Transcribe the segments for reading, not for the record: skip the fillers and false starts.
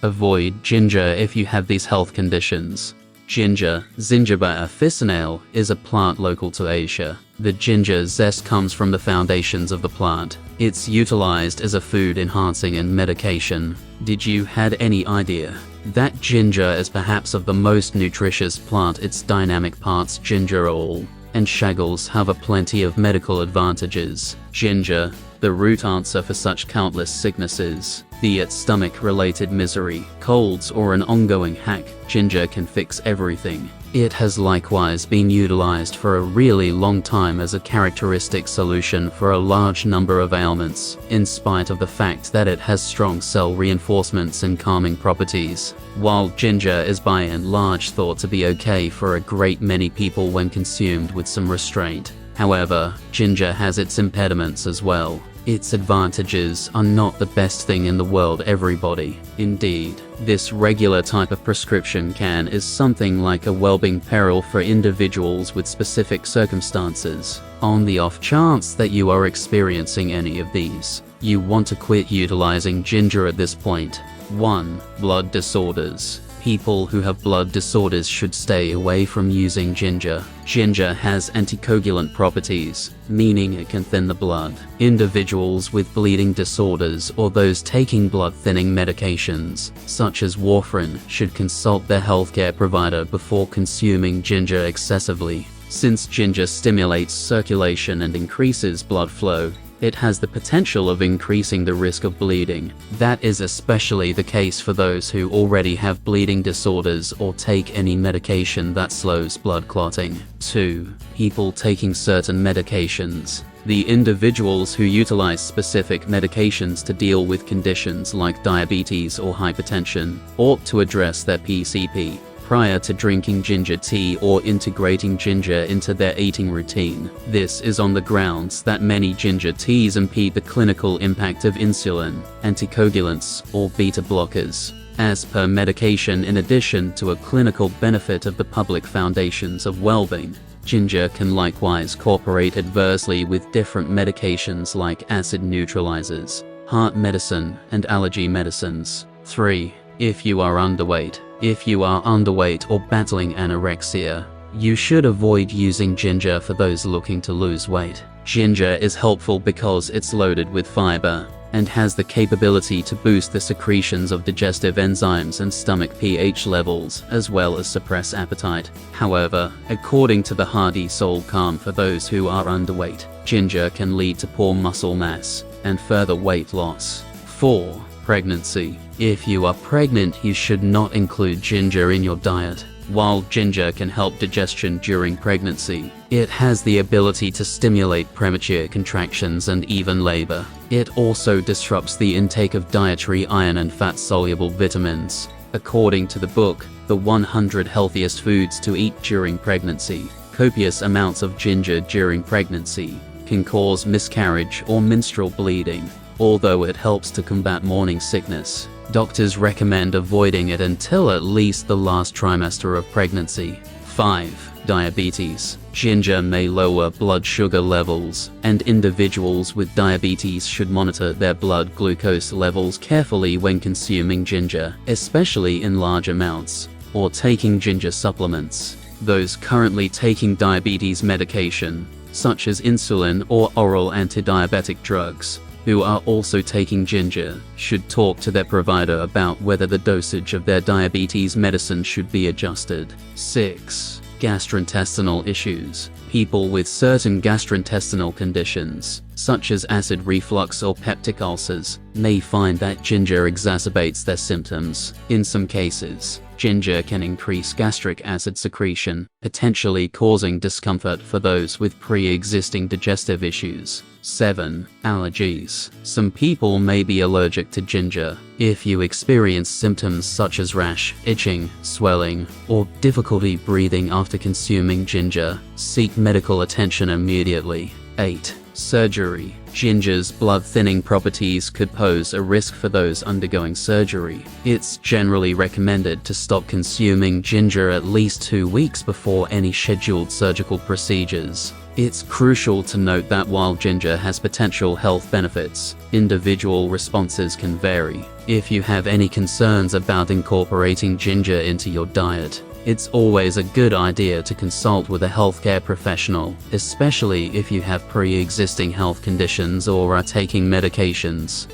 Avoid ginger if you have these health conditions. Ginger, Zingiber officinale, is a plant local to Asia. The ginger zest comes from the foundations of the plant. It's utilized as a food enhancing and medication. Did you had any idea that ginger is perhaps of the most nutritious plant? Its dynamic parts gingerol and shogaols have a plenty of medical advantages. Ginger, the root answer for such countless sicknesses, be it stomach-related misery, colds, or an ongoing hack. Ginger can fix everything. It has likewise been utilized for a really long time as a characteristic solution for a large number of ailments, in spite of the fact that it has strong cell reinforcements and calming properties. While ginger is by and large thought to be okay for a great many people when consumed with some restraint, however, ginger has its impediments as well. Its advantages are not the best thing in the world, everybody. Indeed, this regular type of prescription is something like a wellbeing peril for individuals with specific circumstances. On the off chance that you are experiencing any of these, you want to quit utilizing ginger at this point. 1. Blood disorders. People who have blood disorders should stay away from using ginger. Ginger has anticoagulant properties, meaning it can thin the blood. Individuals with bleeding disorders or those taking blood-thinning medications, such as warfarin, should consult their healthcare provider before consuming ginger excessively. Since ginger stimulates circulation and increases blood flow, it has the potential of increasing the risk of bleeding. That is especially the case for those who already have bleeding disorders or take any medication that slows blood clotting. 2. People taking certain medications. The individuals who utilize specific medications to deal with conditions like diabetes or hypertension ought to address their PCP prior to drinking ginger tea or integrating ginger into their eating routine. This is on the grounds that many ginger teas impede the clinical impact of insulin, anticoagulants, or beta blockers. As per medication, in addition to a clinical benefit of the public foundations of well-being, ginger can likewise cooperate adversely with different medications like acid neutralizers, heart medicine, and allergy medicines. 3. If you are underweight. If you are underweight or battling anorexia, you should avoid using ginger for those looking to lose weight. Ginger is helpful because it's loaded with fiber and has the capability to boost the secretions of digestive enzymes and stomach pH levels, as well as suppress appetite. However, according to the Hardy Soul Calm, for those who are underweight, ginger can lead to poor muscle mass and further weight loss. 4. Pregnancy. If you are pregnant, you should not include ginger in your diet. While ginger can help digestion during pregnancy, it has the ability to stimulate premature contractions and even labor. It also disrupts the intake of dietary iron and fat-soluble vitamins. According to the book, The 100 Healthiest Foods to Eat During Pregnancy, copious amounts of ginger during pregnancy can cause miscarriage or menstrual bleeding. Although it helps to combat morning sickness, doctors recommend avoiding it until at least the last trimester of pregnancy. 5. Diabetes. Ginger may lower blood sugar levels, and individuals with diabetes should monitor their blood glucose levels carefully when consuming ginger, especially in large amounts, or taking ginger supplements. Those currently taking diabetes medication, such as insulin or oral anti-diabetic drugs, who are also taking ginger, should talk to their provider about whether the dosage of their diabetes medicine should be adjusted. 6. Gastrointestinal issues. People with certain gastrointestinal conditions, such as acid reflux or peptic ulcers, may find that ginger exacerbates their symptoms. In some cases, ginger can increase gastric acid secretion, potentially causing discomfort for those with pre-existing digestive issues. 7. Allergies. Some people may be allergic to ginger. If you experience symptoms such as rash, itching, swelling, or difficulty breathing after consuming ginger, seek medical attention immediately. 8. Surgery. Ginger's blood-thinning properties could pose a risk for those undergoing surgery. It's generally recommended to stop consuming ginger at least 2 weeks before any scheduled surgical procedures. It's crucial to note that while ginger has potential health benefits, individual responses can vary. If you have any concerns about incorporating ginger into your diet, it's always a good idea to consult with a healthcare professional, especially if you have pre-existing health conditions or are taking medications.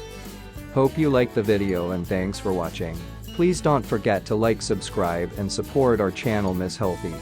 Hope you liked the video and thanks for watching. Please don't forget to like, subscribe and support our channel Miss Healthy.